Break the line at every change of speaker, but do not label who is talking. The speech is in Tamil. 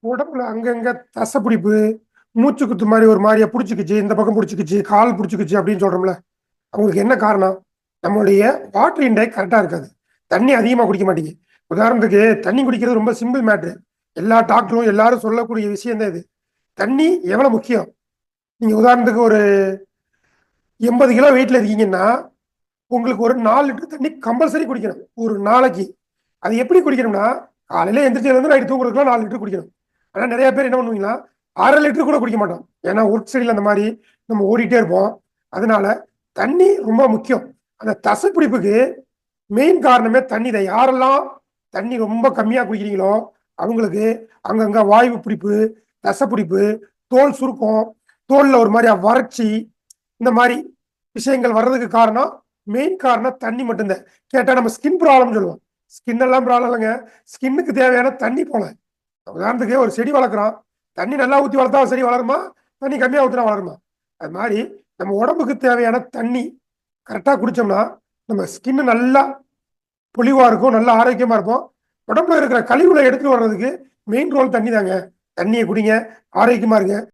உடம்புல அங்கங்க தசை பிடிப்பு, மூச்சு குத்து மாரி ஒரு மாரியா புடிச்சுக்கிச்சு, இந்த பக்கம் புடிச்சுக்கிச்சு, கால் புடிச்சுக்கிச்சு அப்படின்னு சொல்றோம்ல. அவங்களுக்கு என்ன காரணம்? நம்மளுடைய வாட்டர் இன்டேக் கரெக்ட்டா இருக்காது. தண்ணி அதிகமா குடிக்க மாட்டீங்க. உதாரணத்துக்கு தண்ணி குடிக்கிறது ரொம்ப சிம்பிள் மேட்ரு. எல்லா டாக்டரும் எல்லாரும் சொல்லக்கூடிய விஷயம் தான் இது. தண்ணி எவ்வளவு முக்கியம்? நீங்க உதாரணத்துக்கு ஒரு 80 கிலோ வெயிட்ல இருக்கீங்கன்னா, உங்களுக்கு ஒரு 4 லிட்டர் தண்ணி கம்பல்சரி குடிக்கணும். ஒரு நாளைக்கு. அது எப்படி குடிக்கணும்னா, காலையில எந்திரிச்சதுலருந்து நைட் தூங்குறதுக்குள்ள 4 லிட்டர் குடிக்கணும். ஆனா நெறைய பேர் என்ன பண்ணுவீங்கன்னா, 1/2 லிட்டர் கூட குடிக்க மாட்டோம். ஏன்னா ஒர்க் ஷெட்யூல் அந்த மாரி நம்ம ஓடிட்டே இருப்போம். அதனால தண்ணி ரொம்ப முக்கியம். அந்த தசை பிடிப்புக்கு மெயின் காரணமே தண்ணி தான். யாரெல்லாம் தண்ணி ரொம்ப கம்மியா குடிக்கிறீங்களோ, அவங்களுக்கு அங்கங்க வாய்வு பிடிப்பு, தசை பிடிப்பு, தோல் சுருக்கம், தோல்ல ஒரு மாரியா வறட்சி, இந்த மாரி விஷயங்கள் வர்றதுக்கு காரணம், மெயின் காரணம் தண்ணி மட்டும்தான். கேட்டா நம்ம ஸ்கின் ப்ராப்ளம்னு சொல்லுவோம். ஸ்கின் எல்லாம் ப்ராப்ளம் இல்லைங்க. ஸ்கின்னுக்கு தேவையான தண்ணி போல. உதாரணத்துக்கு ஒரு செடி வளர்க்குறோம். தண்ணி நல்லா ஊத்தி வளர்த்தா செடி வளருமா? தண்ணி கம்மியா ஊத்துனா வளருமா? அது மாரி நம்ம உடம்புக்கு தேவையான தண்ணி கரெக்ட்டா குடிச்சோம்னா, நம்ம ஸ்கின் நல்லா பொலிவா இருக்கும். நல்லா ஆரோக்கியமா இருப்போம். உடம்புல இருக்கிற கழிவுகள எடுத்துட்டு வர்றதுக்கு மெயின் ரோல் தண்ணி தாங்க. தண்ணிய குடிங்க. ஆரோக்கியமா இருங்க.